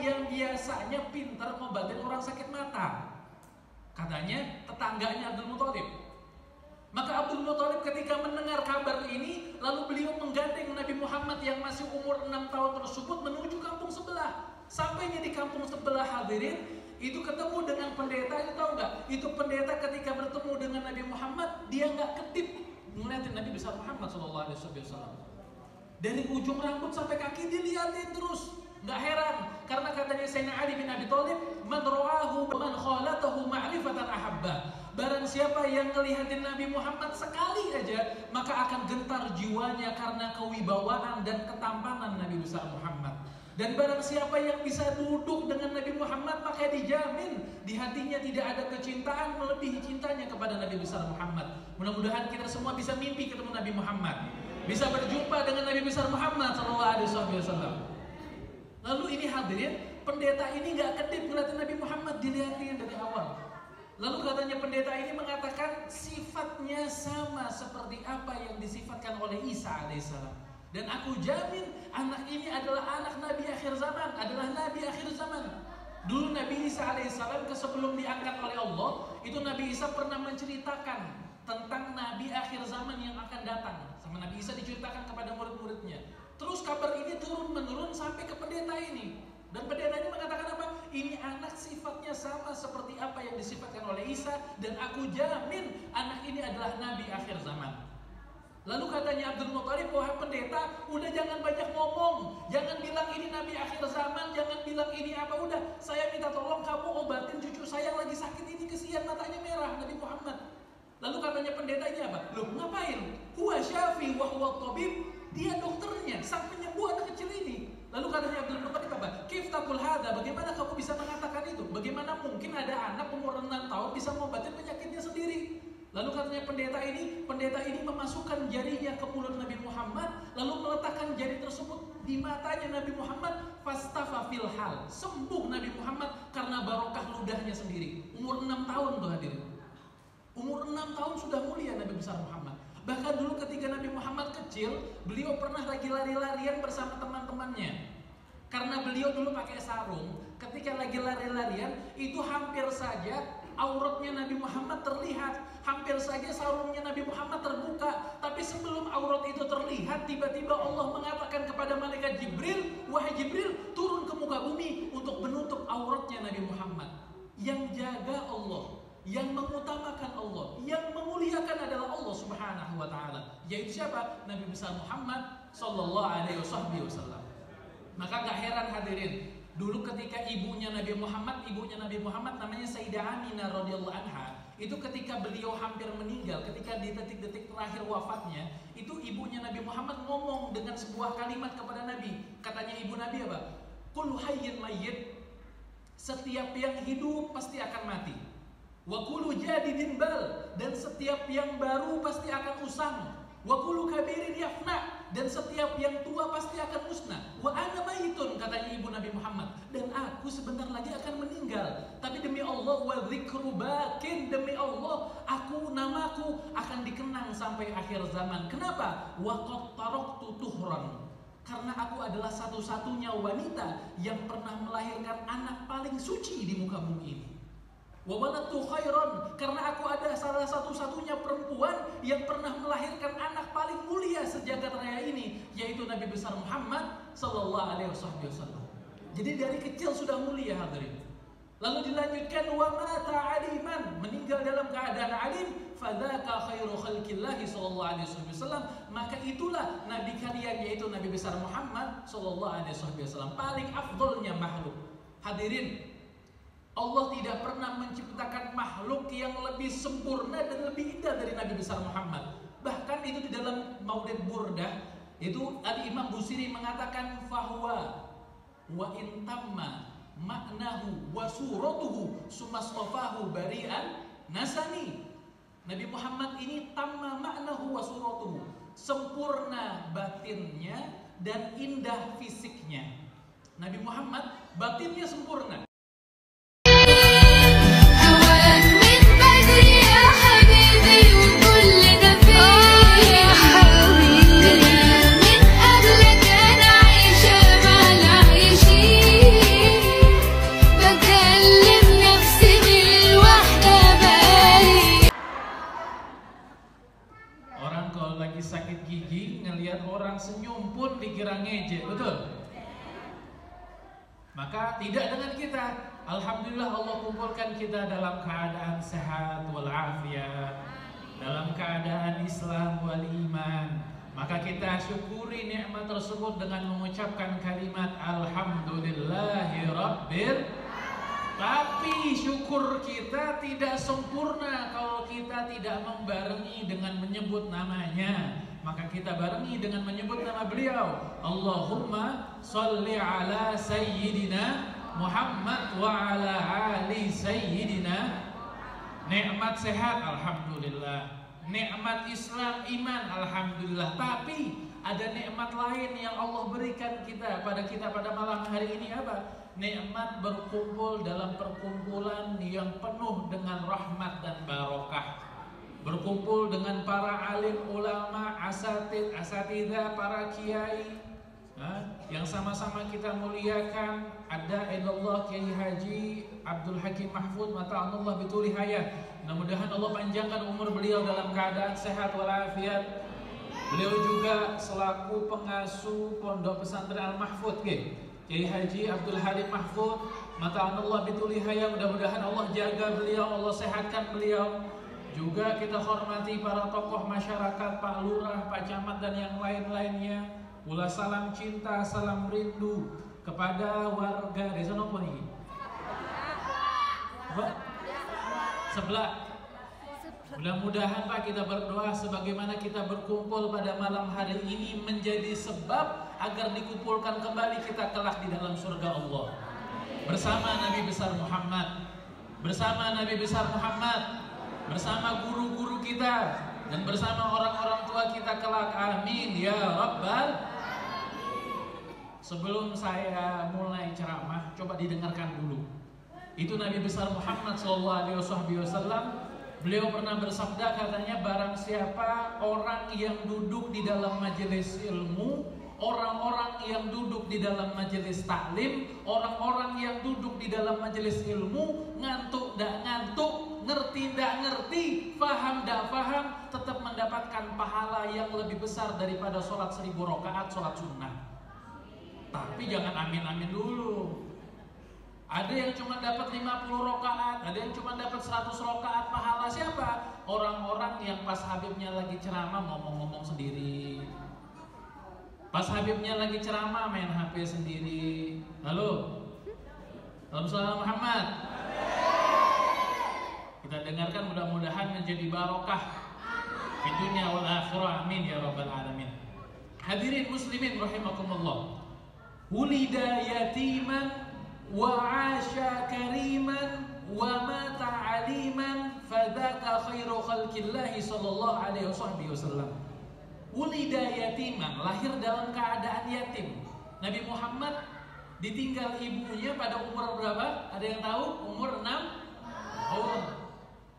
yang biasanya pintar ngobatin orang sakit mata? Katanya tetangganya Abdul Muthalib. Maka Abdul Muthalib ketika mendengar kabar ini, lalu beliau menggandeng Nabi Muhammad yang masih umur 6 tahun tersebut menuju kampung sebelah. Sampainya di kampung sebelah, hadirin, itu ketemu dengan pendeta. Itu tahu nggak? Itu pendeta ketika bertemu dengan Nabi Muhammad, dia nggak kedip ngeliatin Nabi besar Muhammad SAW. Dari ujung rambut sampai kaki dilihatin terus. Nggak heran, karena katanya Sayyidina Ali bin Abi Thalib, man ra'ahu man khalatahu ma'rifatan ahabba. Barang siapa yang ngelihatin Nabi Muhammad sekali aja, maka akan gentar jiwanya karena kewibawaan dan ketampanan Nabi besar Muhammad. Dan barang siapa yang bisa duduk dengan Nabi Muhammad, maka dijamin di hatinya tidak ada kecintaan melebihi cintanya kepada Nabi besar Muhammad. Mudah-mudahan kita semua bisa mimpi ketemu Nabi Muhammad, bisa berjumpa dengan Nabi besar Muhammad SAW. Lalu ini hadirin, pendeta ini nggak kedip ngeliatin Nabi Muhammad, dilihatin dari awal. Lalu katanya pendeta ini mengatakan sifatnya sama seperti apa yang disifatkan oleh Isa alaihissalam. Dan aku jamin anak ini adalah anak Nabi akhir zaman, adalah Nabi akhir zaman. Dulu Nabi Isa alaihissalam sebelum diangkat oleh Allah, itu Nabi Isa pernah menceritakan tentang Nabi akhir zaman yang akan datang. Sama Nabi Isa diceritakan kepada murid-muridnya. Terus kabar ini turun-menurun sampai ke pendeta ini. Dan pendeta ini mengatakan apa? Ini anak sifatnya sama seperti apa yang disifatkan oleh Isa. Dan aku jamin anak ini adalah Nabi akhir zaman. Lalu katanya Abdul Muthalib, wahai pendeta, udah jangan banyak ngomong. Jangan bilang ini Nabi akhir zaman. Jangan bilang ini apa. Udah, saya minta tolong kamu obatin cucu saya yang lagi sakit ini. Kesian matanya merah, Nabi Muhammad. Lalu katanya pendeta ini apa? Loh, ngapain? Huwa syafi wa huwa tabib. Dia dokternya, sang penyembuh anak kecil ini. Lalu katanya Abdul Muthalib apa? Kif taqul hada? Bagaimana kamu bisa mengatakan itu? Bagaimana mungkin ada anak umur 6 tahun bisa mengobatin penyakitnya sendiri? Lalu katanya pendeta ini memasukkan jarinya ke mulut Nabi Muhammad, lalu meletakkan jari tersebut di matanya Nabi Muhammad, fastafa fil hal. Sembuh Nabi Muhammad karena barokah ludahnya sendiri. Umur 6 tahun tuh hadirin. Umur 6 tahun sudah mulia Nabi besar Muhammad. Bahkan dulu ketika Nabi Muhammad kecil, beliau pernah lagi lari-larian bersama teman-temannya. Karena beliau dulu pakai sarung, ketika lagi lari-larian, itu hampir saja auratnya Nabi Muhammad terlihat. Hampir saja sarungnya Nabi Muhammad terbuka. Tapi sebelum aurat itu terlihat, tiba-tiba Allah mengatakan kepada malaikat Jibril, wahai Jibril, turun ke muka bumi untuk menutup auratnya Nabi Muhammad. Yang jaga Allah, yang mengutamakan Allah, yang memuliakan adalah Allah Subhanahu wa taala. Yaitu siapa? Nabi besar Muhammad sallallahu alaihi wasallam. Maka gak heran hadirin, dulu ketika ibunya Nabi Muhammad namanya Sayyidah Aminah radhiyallahu anha, itu ketika beliau hampir meninggal, ketika di detik-detik terakhir wafatnya, itu ibunya Nabi Muhammad ngomong dengan sebuah kalimat kepada Nabi. Katanya ibu Nabi apa? Kullu hayyin mayyit. Setiap yang hidup pasti akan mati. Wa kullu jadidin bal, dan setiap yang baru pasti akan usang. Wa kullu kabirin yafna, dan setiap yang tua pasti akan musnah. Wa ana mayitun, katanya ibu Nabi Muhammad, dan aku sebentar lagi akan meninggal. Tapi demi Allah, wa dzikru bakin, demi Allah, namaku akan dikenang sampai akhir zaman. Kenapa? Wa qad taraktu tuhran, karena aku adalah satu-satunya wanita yang pernah melahirkan anak paling suci di muka bumi ini. Wa waladtu khairan, karena aku ada salah satu-satunya perempuan yang pernah melahirkan anak paling mulia sejagat raya ini, yaitu Nabi besar Muhammad sallallahu alaihi wasallam. Jadi dari kecil sudah mulia hadirin. Lalu dilanjutkan wa mata aliman, meninggal dalam keadaan alim, fadzaka khairu khalqillahi sallallahu alaihi wasallam, maka itulah nabi kalian, yaitu Nabi besar Muhammad sallallahu alaihi wasallam, paling afdolnya makhluk. Hadirin, Allah tidak pernah menciptakan makhluk yang lebih sempurna dan lebih indah dari Nabi besar Muhammad. Bahkan itu di dalam Maulid Burdah, itu Al-Imam Busiri mengatakan fahuwa wa intamma maknahu wa suratuhu sumastofahu bari'an nasani. Nabi Muhammad ini tamma maknahu wa suratuhu, sempurna batinnya dan indah fisiknya. Nabi Muhammad batinnya sempurna. Maka tidak dengan kita. Alhamdulillah Allah kumpulkan kita dalam keadaan sehat walafiat, dalam keadaan Islam wal iman. Maka kita syukuri nikmat tersebut dengan mengucapkan kalimat Alhamdulillahi Rabbil. Tapi syukur kita tidak sempurna kalau kita tidak membarengi dengan menyebut namanya. Maka kita barengi dengan menyebut nama beliau. Allahumma sholli ala sayyidina Muhammad wa ala ali sayyidina. Nikmat sehat, alhamdulillah. Nikmat Islam, iman, alhamdulillah. Tapi ada nikmat lain yang Allah berikan pada kita pada malam hari ini apa? Nikmat berkumpul dalam perkumpulan yang penuh dengan rahmat dan barokah. Berkumpul dengan para alim ulama, asatidzah, para kiai yang sama-sama kita muliakan. Ada ilallah Kiai Haji Abdul Hakim Mahfud mata'anullah bituli hayat. Mudah-mudahan Allah panjangkan umur beliau dalam keadaan sehat walafiat. Beliau juga selaku pengasuh Pondok Pesantren Al-Mahfud Kiai Haji Abdul Halim Mahfud mata'anullah bituli hayat. Mudah-mudahan Allah jaga beliau, Allah sehatkan beliau. Juga kita hormati para tokoh masyarakat, Pak Lurah, Pak Camat dan yang lain-lainnya. Pula salam cinta, salam rindu kepada warga desa nopo nih? Sebelah. Mudah-mudahan Pak kita berdoa sebagaimana kita berkumpul pada malam hari ini menjadi sebab agar dikumpulkan kembali kita kelak di dalam surga Allah. Bersama Nabi besar Muhammad. Bersama Nabi besar Muhammad. Bersama guru-guru kita dan bersama orang-orang tua kita kelak, amin ya rabbal. Sebelum saya mulai ceramah, coba didengarkan dulu. Itu Nabi besar Muhammad SAW. Beliau pernah bersabda, katanya barang siapa orang yang duduk di dalam majelis ilmu, orang-orang yang duduk di dalam majelis taklim, orang-orang yang duduk di dalam majelis ilmu, ngantuk tidak ngantuk, ngerti tidak ngerti, paham tidak paham, tetap mendapatkan pahala yang lebih besar daripada sholat 1000 rakaat, sholat sunnah. Tapi jangan amin-amin dulu. Ada yang cuma dapat 50 rakaat, ada yang cuma dapat 100 rakaat pahala. Siapa? Orang-orang yang pas Habibnya lagi ceramah ngomong-ngomong sendiri. Pas Habibnya lagi ceramah main HP sendiri. Halo. Salam salam Muhammad. Kita dengarkan, mudah-mudahan menjadi barokah di dunia wal akhirah, amin ya rabbal alamin. Hadirin muslimin rahimakumullah. Wulida yatiman wa 'asha kariman wa mata 'aliman fadzaka khairu khalqillah sallallahu alaihi wasallam. Wulida yatiman, lahir dalam keadaan yatim. Nabi Muhammad ditinggal ibunya pada umur berapa? Ada yang tahu? Umur 6 tahun.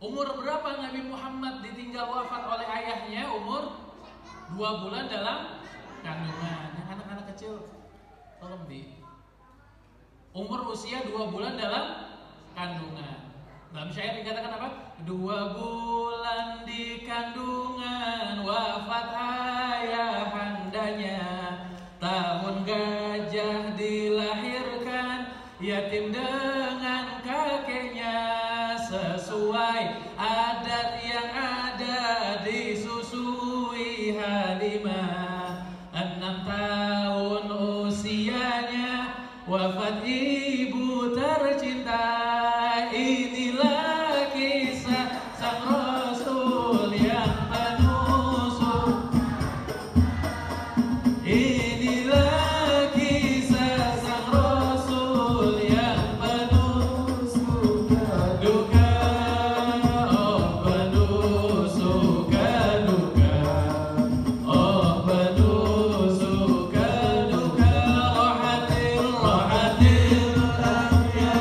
Umur berapa Nabi Muhammad ditinggal wafat oleh ayahnya? Umur 2 bulan dalam kandungan. Yang anak-anak kecil, tolong umur usia 2 bulan dalam kandungan. Dalam syair dikatakan apa? 2 bulan di kandungan wafat ayahandanya, tahun gajah dilahirkan, yatim dengan kakeknya, sesuai adat yang ada disusui Halimah. 6 tahun usianya wafat ibu tercinta. Inilah kisah sang Rasul yang penusuk. Inilah kisah sang Rasul yang penusuk duka. Oh penusuk duka. Oh penusuk duka. Rohatil rohatil ya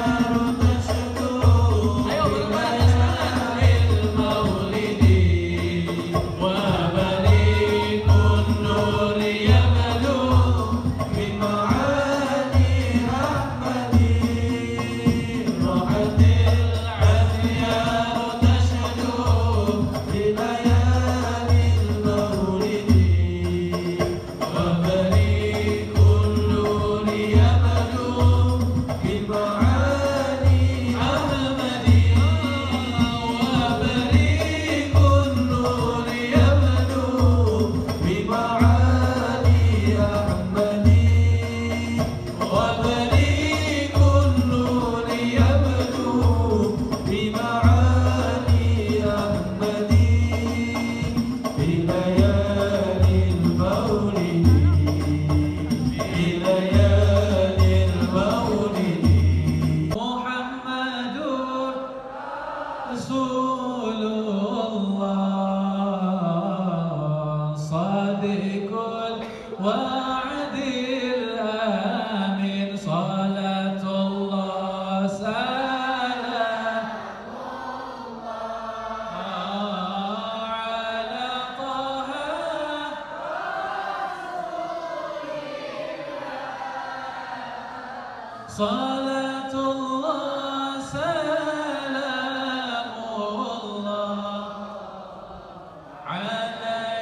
Salatullah salamullah ala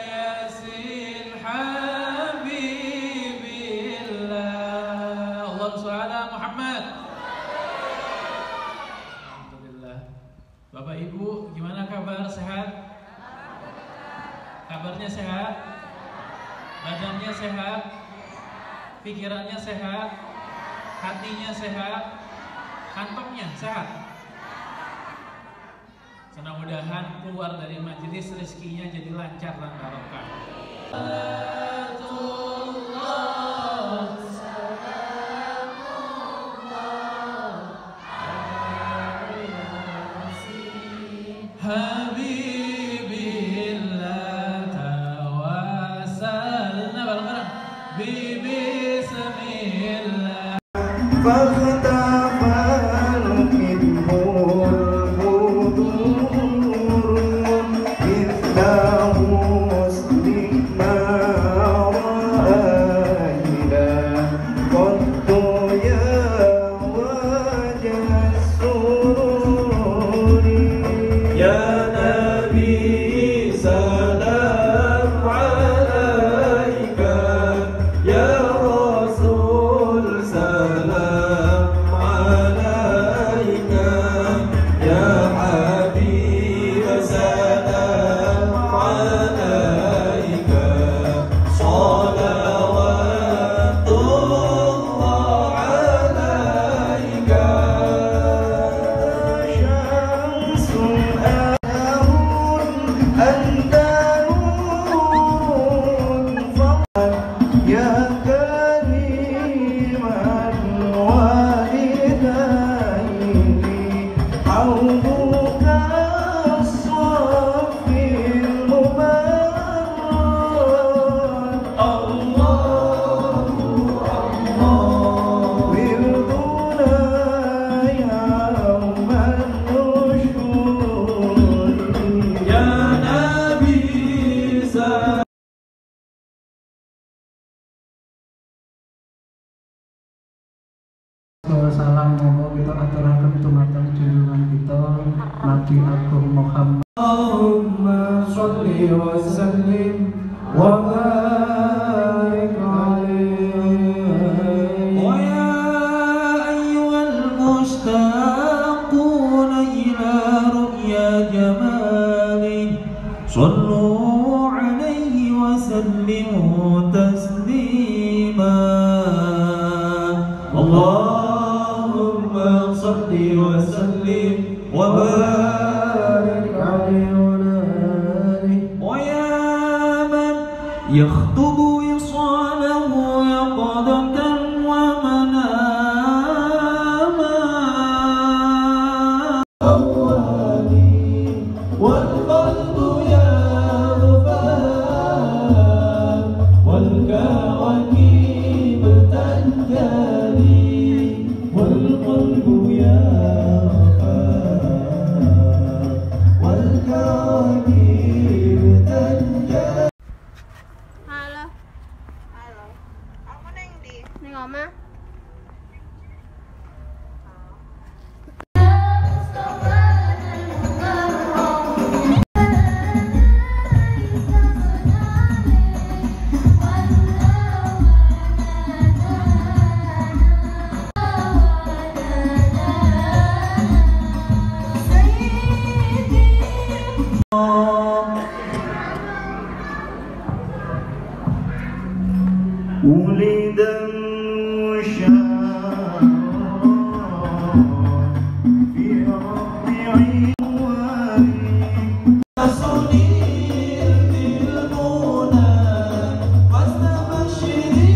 yasin habibillah. Allahumma shalli ala Muhammad. Alhamdulillah. Bapak Ibu, gimana kabar? Sehat? Kabarnya sehat? Badannya sehat? Pikirannya sehat? Hatinya sehat, kantongnya sehat. Mudah-mudahan keluar dari majelis rezekinya jadi lancar dan barokah. Habibillah tawassalna bareng-bareng bismillah. فاختفى منه البدور مثله مسلم ما رأينا قط يا وجه السرور يا نبي سلام عليك يا رسول سلام عليك يا حبيب سلام عليك صلوات الله عليك شمس أنت نور يا كريم الوالدين حوضك الصف المبارك الله الله وردنا يوم النشور يا نبي Salam moga kita aturaken dumateng junjungan kita Nabi Agung Muhammad. Allahumma sholli wa sallim wa barik alaihi. Wa ya ayyuhal mushtaquna ila ru'ya jamali sallu alaihi wa sallimu taslima. Allahumma sholli wa sallim wa barik alaihi wa ya man yakhtubu wisalahu yaqadatan wa manama wal qalbu ya ghafar wal kawakib tanjali wal qalbu ya ghafar wal kawakib tanjali. Halo. Halo. Kamu neng di? Neng Oma. ولد المشاع في ربيع الوالي صنير بالمنى قصد بشري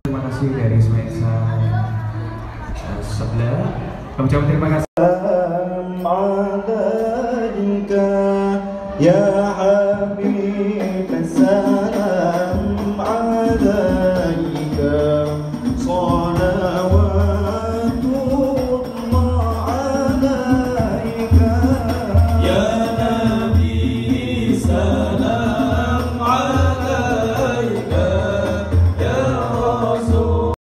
Terima kasih dari Smeksa sebelah. Kami ucapkan terima kasih. عليك يا حبيب السلام عليك صلوات الله عليك يا نبي سلام عليك يا رسول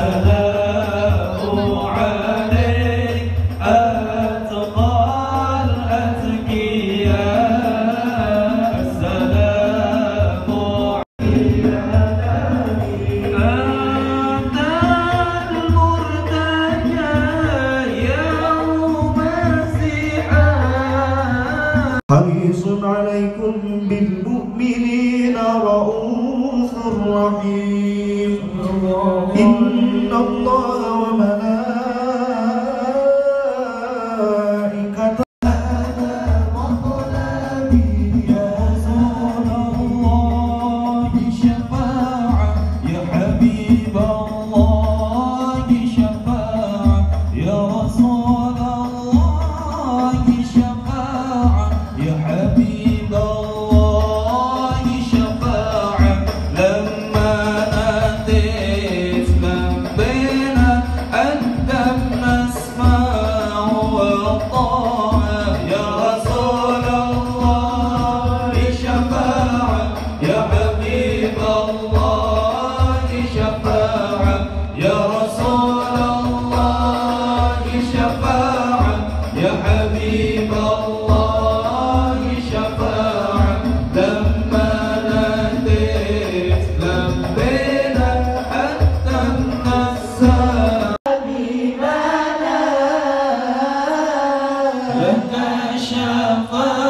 السلام عليك أتقى الأتقياء السلام عليك أنت المرتجى يوم الزحام حريص عليكم بالمؤمنين رؤوف رحيم إن الله وملائكته يا رسول الله شفاعة يا حبيب الله شفاعة يا رسول الله شفاعة يا حبيب الله شفاعة لما ناديت لبينا قدمنا اسمع والطاعة يا رسول الله شفاعة يا حبيب الله شفاعة يا رسول الله شفاعة يا حبيب الله شفاعة لما ناديت لبينا حتى النساء لك شفاعة